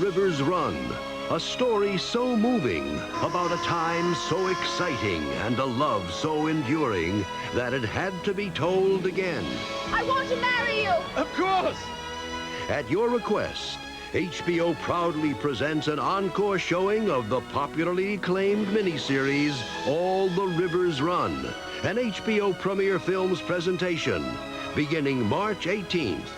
Rivers Run. A story so moving about a time so exciting and a love so enduring that it had to be told again. I want to marry you! Of course! At your request, HBO proudly presents an encore showing of the popularly acclaimed miniseries, All the Rivers Run, an HBO Premiere Films presentation, beginning March 18th.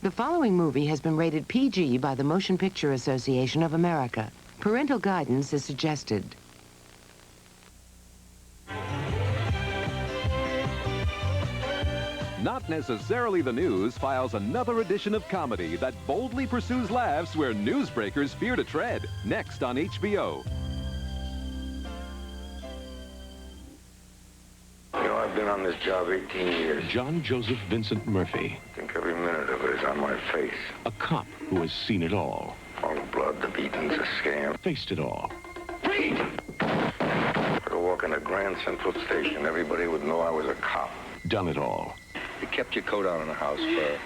The following movie has been rated PG by the Motion Picture Association of America. Parental guidance is suggested. Not Necessarily the News files another edition of comedy that boldly pursues laughs where newsbreakers fear to tread. Next on HBO. You know, I've been on this job 18 years. John Joseph Vincent Murphy, I think every minute of it is on my face. a cop who has seen it all, All the blood, the beatings, the scam. faced it all. If I could walk into Grand Central Station, everybody would know I was a cop. Done it all. You kept your coat on in the house for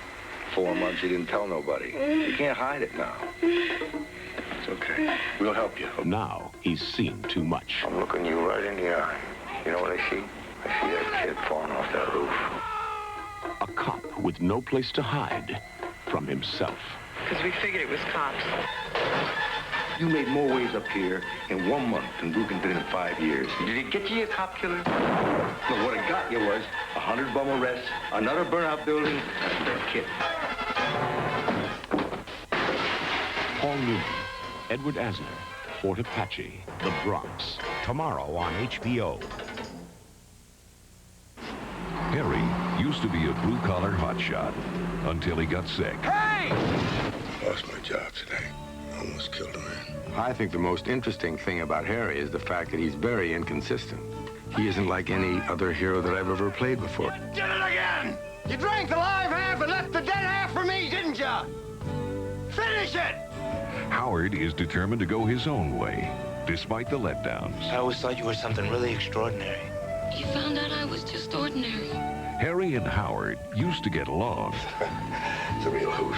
4 months. You didn't tell nobody. You can't hide it now. It's okay. We'll help you. Now he's seen too much. I'm looking you right in the eye. You know what I see? I see that kid falling off that roof. A cop with no place to hide from himself. Because we figured it was cops. You made more waves up here in 1 month than Dugan did in 5 years. Did it get you a cop killer? No, what it got you was 100 bum arrests, another burnout building, and a dead kid. Paul Newman, Edward Asner, Fort Apache, The Bronx. Tomorrow on HBO. Harry used to be a blue-collar hotshot until he got sick. Hey! Lost my job today. Almost killed a man. I think the most interesting thing about Harry is the fact that he's very inconsistent. He isn't like any other hero that I've ever played before. Did it again! You drank the live half and left the dead half for me, didn't you? Finish it! Howard is determined to go his own way, despite the letdowns. I always thought you were something really extraordinary. You found out I was just ordinary. Harry and Howard used to get along. It's a real hoot.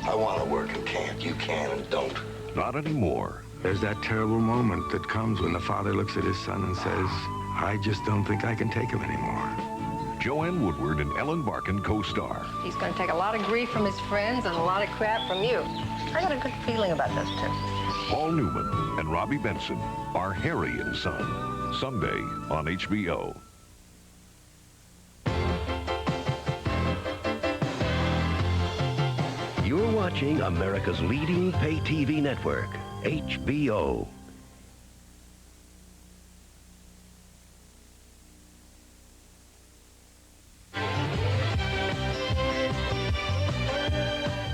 I want to work and can't. You can and don't. Not anymore. There's that terrible moment that comes when the father looks at his son and says, I just don't think I can take him anymore. Joanne Woodward and Ellen Barkin co-star. He's going to take a lot of grief from his friends and a lot of crap from you. I got a good feeling about those two. Paul Newman and Robbie Benson are Harry and Son. Sunday on HBO. You're watching America's leading pay TV network, HBO.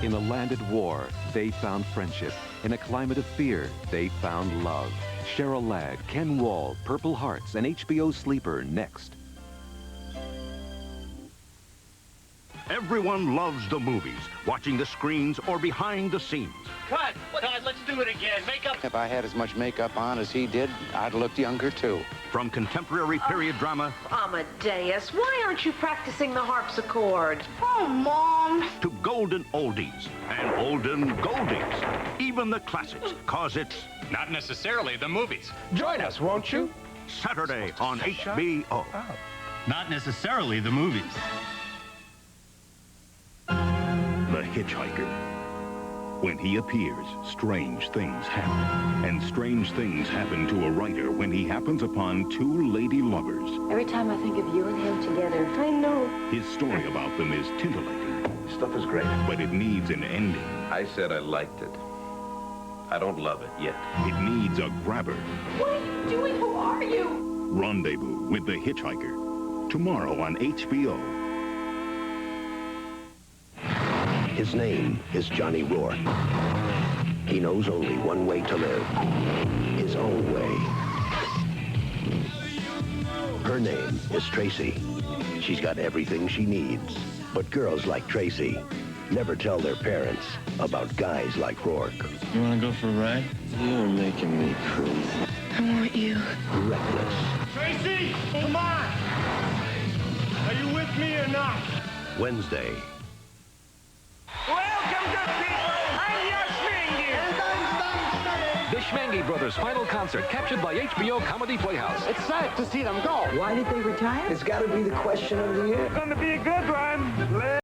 In a land at war, they found friendship. In a climate of fear, they found love. Cheryl Ladd, Ken Wall, Purple Hearts, and HBO Sleeper next. Everyone loves the movies, watching the screens or behind the scenes. Cut! Cut, let's do it again. Makeup. If I had as much makeup on as he did, I'd look younger, too. From contemporary period drama Amadeus, why aren't you practicing the harpsichord? Oh, Mom. to golden oldies and olden goldies. Even the classics, cause it's Not necessarily the movies. Join us, won't you? Saturday on HBO. Not necessarily the movies. The Hitchhiker. When he appears, strange things happen. And strange things happen to a writer when he happens upon two lady lovers. Every time I think of you and him together, I know. His story about them is titillating. Stuff is great. But it needs an ending. I said I liked it. I don't love it yet. It needs a grabber. What are you doing? Who are you? Rendezvous with the Hitchhiker. Tomorrow on HBO. His name is Johnny Rourke. He knows only one way to live. His own way. Her name is Tracy. She's got everything she needs. But girls like Tracy never tell their parents about guys like Rourke. You want to go for a ride? You're making me crazy. I want you. Reckless. Tracy, come on! Are you with me or not? Wednesday. Welcome to people! I'm your Schmingy! And I'm The Schmengi Brothers' final concert, captured by HBO Comedy Playhouse. It's sad to see them go. Why did they retire? It's got to be the question of the year. It's going to be a good